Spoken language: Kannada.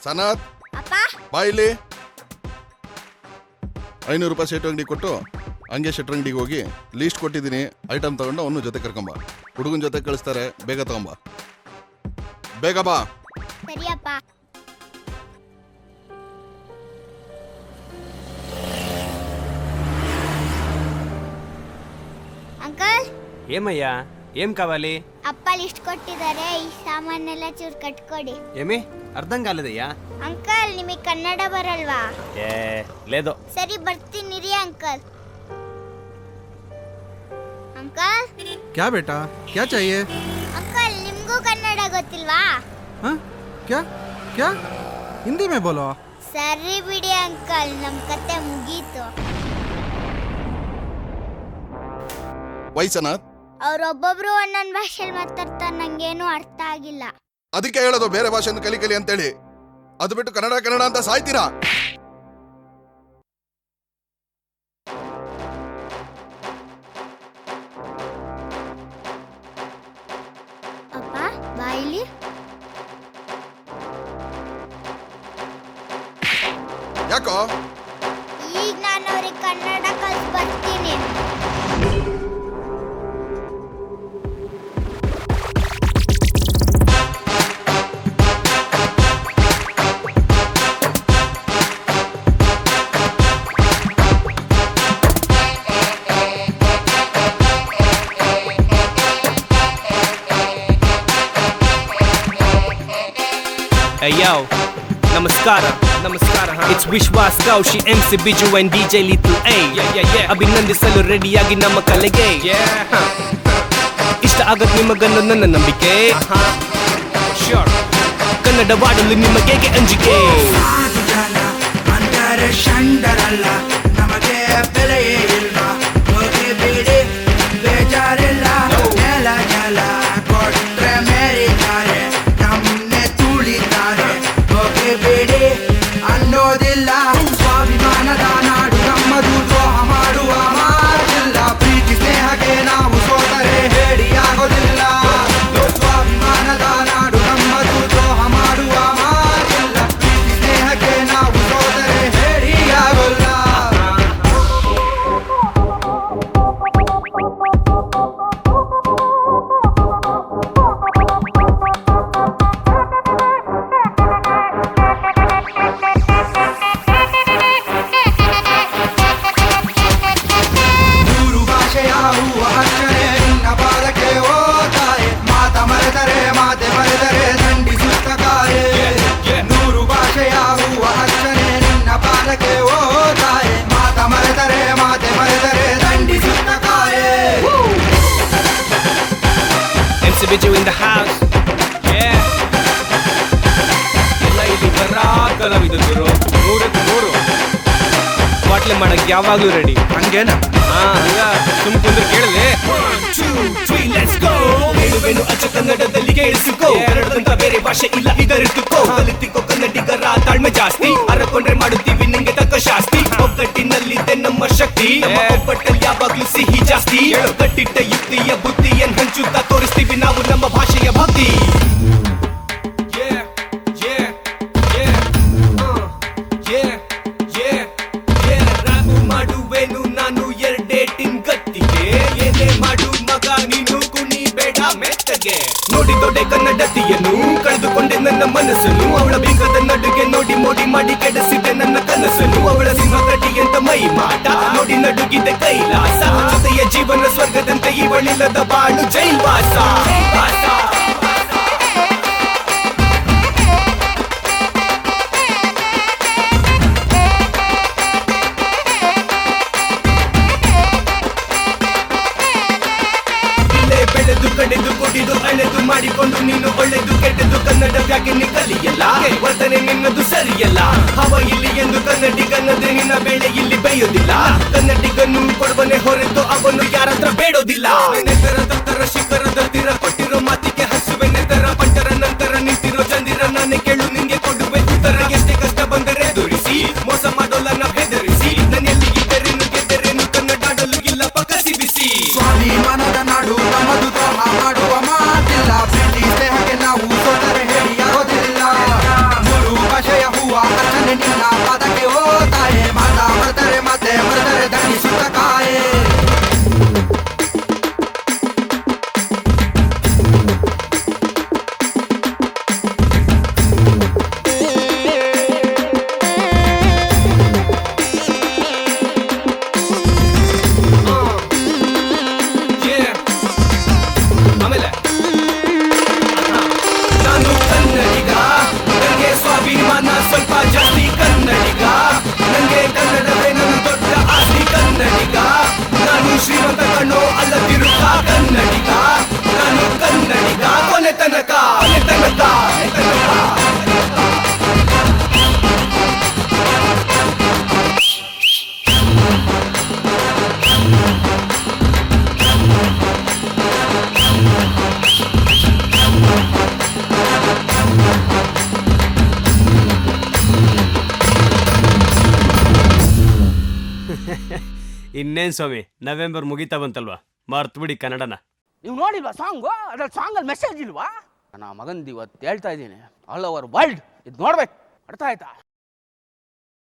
ಸನತ್ ಅಪ್ಪ ಬಾ ಇಲ್ಲಿ. 500 ರೂಪಾಯಿ ಶೆಟ್ ಅಂಗಡಿ ಕೊಟ್ಟು ಹಂಗೆ ಶೆಟ್ರ್ ಅಂಗಡಿಗೆ ಹೋಗಿ ಲೀಸ್ಟ್ ಕೊಟ್ಟಿದ್ದೀನಿ, ಐಟಮ್ ತಗೊಂಡು ಅವನು ಜೊತೆ ಕರ್ಕೊಂಬ. ಹುಡುಗನ ಜೊತೆ ಕಳಿಸ್ತಾರೆ, ಬೇಗ ತಗೊಂಬ. ಬೇಗ ಬಾ. ಸರಿಯಪ್ಪ. ಅಂಕಲ್ ఏమయ్యా ఏం కావాలి? ಅಪ್ಪ ಲಿಸ್ಟ್ ಕೊಟ್ಟಿದ್ದಾರೆ, ಈ ಸಾಮಾನೆಲ್ಲ ಚೂರು ಕಟ್ಕೊಡಿ. ఏమి అర్థం కాలేదయ్యా? ಅಂಕಲ್ ನಿಮಗೆ ಕನ್ನಡ ಬರಲ್ವಾ? ఏ లేదు. ಸರಿ ಬರ್ತೀನಿ ರೀ ಅಂಕಲ್. ಅಂಕಲ್ क्या बेटा क्या चाहिए? ಅಂಕಲ್ ನಿಮಗೂ ಕನ್ನಡ ಗೊತ್ತಿಲ್ವಾ? हाँ क्या क्या हिंदी में बोलो. ಸರಿ ಬಿಡಿ ಅಂಕಲ್, ನಮ್ಮ ಕತೆ ಮುಗೀತು. ವೈ ಸನತ್, ಅವ್ರೊಬ್ಬೊಬ್ರು ಒಂದೊಂದು ಭಾಷೆಯಲ್ಲಿ ಮಾತಾಡ್ತಾರೆ, ನಂಗೇನು ಅರ್ಥ ಆಗಿಲ್ಲ. ಅದಕ್ಕೆ ಹೇಳೋದು ಬೇರೆ ಭಾಷೆಯನ್ನು ಕಲಿ ಅಂತೇಳಿ. ಅದು ಬಿಟ್ಟು ಕನ್ನಡ ಅಂತ ಸಾಯ್ತೀರಾ? ಅಪ್ಪ ಬಾಯಿಲಿ. ಯಾಕೋ? ಈಗ ನಾನು ಅವ್ರಿಗೆ ಕನ್ನಡ ಕಲ್ಸಿ ಬರ್ತೀನಿ. Hey yo, namaskara. It's Vishwas Kaushi, MC Biju and DJ Little A. ಅಭಿನಂದಿಸಲು ರೆಡಿಯಾಗಿ ನಮ್ಮ ಕಲೆಗೆ. ಇಷ್ಟ ಆಗತ್ ನಿಮಗನ್ನು ನನ್ನ ನಂಬಿಕೆ. ಕನ್ನಡವಾಡಲು ನಿಮಗೆ ಅಂಜಿಕೆ. ನಮಗೆ ಬೆಲೆಯೇ ಇಲ್ಲ, ಹೋಗಿ ಬಿಡಿ ಬೇಜಾರಿಲ್ಲ. ನೆಲ ಜಲ ಕೊಟ್ರೆ ಮೇರಿದ್ದಾರೆ, ನಮ್ಮನ್ನೇ ತುಳಿತಾರೆ. ಹೋಗಿ ಬಿಡಿ ಅನ್ನೋದಿಲ್ಲ, ಸ್ವಾಭಿಮಾನದ ನಾಡು ನಮ್ಮದು, ದ್ರೋಹ ಮಾಡುವ ಮಾತಿಲ್ಲ. ಪ್ರೀತಿ ಸ್ನೇಹಕ್ಕೆ ನಾವು ಸೋತರೆ ಹೇಡಿಯಾಗೋದಿಲ್ಲ. ಸ್ವಾಭಿಮಾನದ ನಾಡು ನಮ್ಮದು, ದ್ರೋಹ ಮಾಡುವ ಮಾತಿಲ್ಲ. ಪ್ರೀತಿ ಸ್ನೇಹಕ್ಕೆ ನಾವು ಸೋತರೆ ಹೇಡಿಯಾಗೋಲ್ಲ. ನೂರು ಭಾಷೆಯ ಹೂವ ಅಕ್ಷರೆ ನಿನ್ನ ಪಾದಕ್ಕೆ ಓದಾಯ. ಮಾತ ಮರೆತರೆ ಮಾತೆ ಮರೆತರೆ ದಂಡಿಸುತ್ತ ಕಾಯೆ. ನೂರು ಭಾಷೆಯ ಹೂವ ಅಕ್ಷರೆ ನಿನ್ನ ಪಾದಕ್ಕೆ ಓದಾಯ. ಮಾತ ಮರೆತರೆ ಮಾತೆ ಮರೆತರೆ ದಂಡಿಸುತ್ತ ಕಾಯೆ. MC Biju in the house. ಎಲ್ಲ ಇಲ್ಲಿ ಬರ ಕಲಾವಿದರು 100 ಬಾಟ್ಲೆ ಮಾಡಕ್ ಯಾವಾಗ್ಲೂ ರೆಡಿ. ಹಂಗೇನ? ಹಂಗ ಸುಮ್ ಕುಂದ್ರೆ ಕೇಳಲಿ. 1 2 3 let's go. ಹೇಳುವೆನು ಅಚ್ಚ ಕನ್ನಡದಲ್ಲಿ ಕೇಳಿಸಿಕೋ. ಕನ್ನಡದಂತ ಬೇರೆ ಭಾಷೆ ಇಲ್ಲ ಇದರಿಟ್ಟುಕೋ. ಕಲಿತಿಕೋ ಕನ್ನಡಿಗರ ತಾಳ್ಮೆ ಜಾಸ್ತಿ. ಅರಕೊಂಡ್ರೆ ಮಾಡುತ್ತೀವಿ ನಿಂಗೆ ತಕ್ಕ ಶಾಸ್ತಿ. ಒಗ್ಗಟ್ಟಿನಲ್ಲಿದೆ ನಮ್ಮ ಶಕ್ತಿ, ನಮ್ಮ ಒಬ್ಬಟ್ಟಲ್ಲಿ ಯಾವಾಗ್ಲೂ ಸಿಹಿ ಜಾಸ್ತಿ. ಕಟ್ಟಿಟ್ಟ ಯುಕ್ತಿಯ ಬುದ್ಧಿಯನ್ ಹಂಚುತ್ತಾ ತೋರಿಸ್ತೀವಿ ನಾವು ನಮ್ಮ ಭಾಷೆಯ ಭಕ್ತಿ. ಮಾಡುವೆನು ನಾನು ಎರಡೇಟಿನ್ ಗತ್ತಿಗೆ. ಏನೇ ಮಾಡು ಮಗ ನೀನು ಕುಣಿ ಬೇಡ ಮೆತ್ತಗೆ. ನೋಡಿ ದೊಡ್ಡ ಕನ್ನಡತಿಯನ್ನು ಕಳೆದುಕೊಂಡೆ ನನ್ನ ಮನಸ್ಸನ್ನು. ಅವಳ ಬಿಂಕದ ನಡುಗೆ ನೋಡಿ ಮೋಡಿ ಮಾಡಿ ಕೆಡಿಸಿದೆ ನನ್ನ ಕನಸನ್ನು. ಅವಳ ಸಿಂಹಗಡಿ ಅಂತ ಮೈ ಮಾಟ ನೋಡಿ ನಡುಗಿದೆ ಕೈಲಾಸ. ಜೊತೆಯ ಜೀವನ ಸ್ವರ್ಗದಂತೆ ಇವಳಿಲ್ಲದ ಬಾಳು ಜೈಲ್ವಾಸ. ಬೆಳೆದು ಕಡೆದು ಕುಡಿದು ಅಳೆದು ಮಾಡಿಕೊಂಡು ನೀನು ಒಳ್ಳೆದು ಕೆಟ್ಟದು ಕನ್ನಡ ವ್ಯಾಖ್ಯಾನ ಕಲಿಯಲ್ಲ. ವರ್ತನೆ ನಿನ್ನದು ಸರಿಯಲ್ಲ. ಹವ ಇಲ್ಲಿ ಎಂದು ಕನ್ನಡಿಗನ್ನದೆ ನಿನ್ನ ಬೆಳೆ ಇಲ್ಲಿ ಬೇಯೋದಿಲ್ಲ. ಕನ್ನಡಿಗನ್ನು ಕೊಡುವನೆ ಹೊರತು ಅವನು ಯಾರತ್ರ ಬೇಡೋದಿಲ್ಲ. ನೆತ್ತರ ದತ್ತರ ಶಿಖರದ ತೀರ ಕೊಟ್ಟಿರೋ ಮಾತಿಗೆ ಹಸುವೆ ನೆತ್ತರ ಪಟ್ಟರ ನಂತರ ನಿಂತಿರೋ ಚಂದಿರ ನಾನೇ ಕೇಳು ನಿಂಗೆ ಕೊಡುವೆ ಉತ್ತರ. ಎಷ್ಟೇ ಕಷ್ಟ ಬಂದರೆ ದುರಿಸಿ ಮೋಸ ಮಾಡೋಲ್ಲ ನಾ ಹೆದರಿಸಿ. ನನ್ನೆಲ್ಲಿ ಇದ್ದರೇನು ಗೆದ್ದರೇನು ಕನ್ನಡಾಡಲು ಇಲ್ಲ ಪಕ್ಕ ಸಿಬಿಸಿ. ಸ್ವಾಭಿಮಾನದ ನಾಡು ನಮ್ಮದು, ದ್ರೋಹ ಮಾಡುವ ಮಾತಿಲ್ಲ. ಪ್ರೀತಿ ಸ್ನೇಹಕ್ಕೆ ನಾವು ಸೋತರೆ ಹೇಡಿಯಾಗೋದಿಲ್ಲ. ನೂರು ಭಾಷೆಯ ಕನ್ನಡಿಗ ನಾನು ಶ್ರೀಮಂತ ಕಣ್ಣೋ ಅಲ್ಲ ತಿರುಗ ಕನ್ನಡಿಗ ನಾನು ಕನ್ನಡಿಗ ಕೊನೆ ತನಕ ಕೊನೆ ತನಕ ಕೊನೆ ತನಕ ಇನ್ನೇನ್ ಸ್ವಾಮಿ ನವೆಂಬರ್ ಮುಗಿತಾ ಬಂತಲ್ವಾ ಮರ್ತ್ಬಿಡಿ ಕನ್ನಡನ. ನೀವು ನೋಡಿಲ್ವಾ ಸಾಂಗು? ಅದ್ರಲ್ಲಿ ಸಾಂಗಲ್ಲಿ ಮೆಸೇಜ್ ಇಲ್ವಾ? ನನ್ನ ಮಗಂದು ಇವತ್ತು ಹೇಳ್ತಾ ಇದ್ದೀನಿ, ಆಲ್ ಓವರ್ ವರ್ಲ್ಡ್ ಇದು ನೋಡ್ಬೇಕು, ಅರ್ಥ ಆಯ್ತಾ?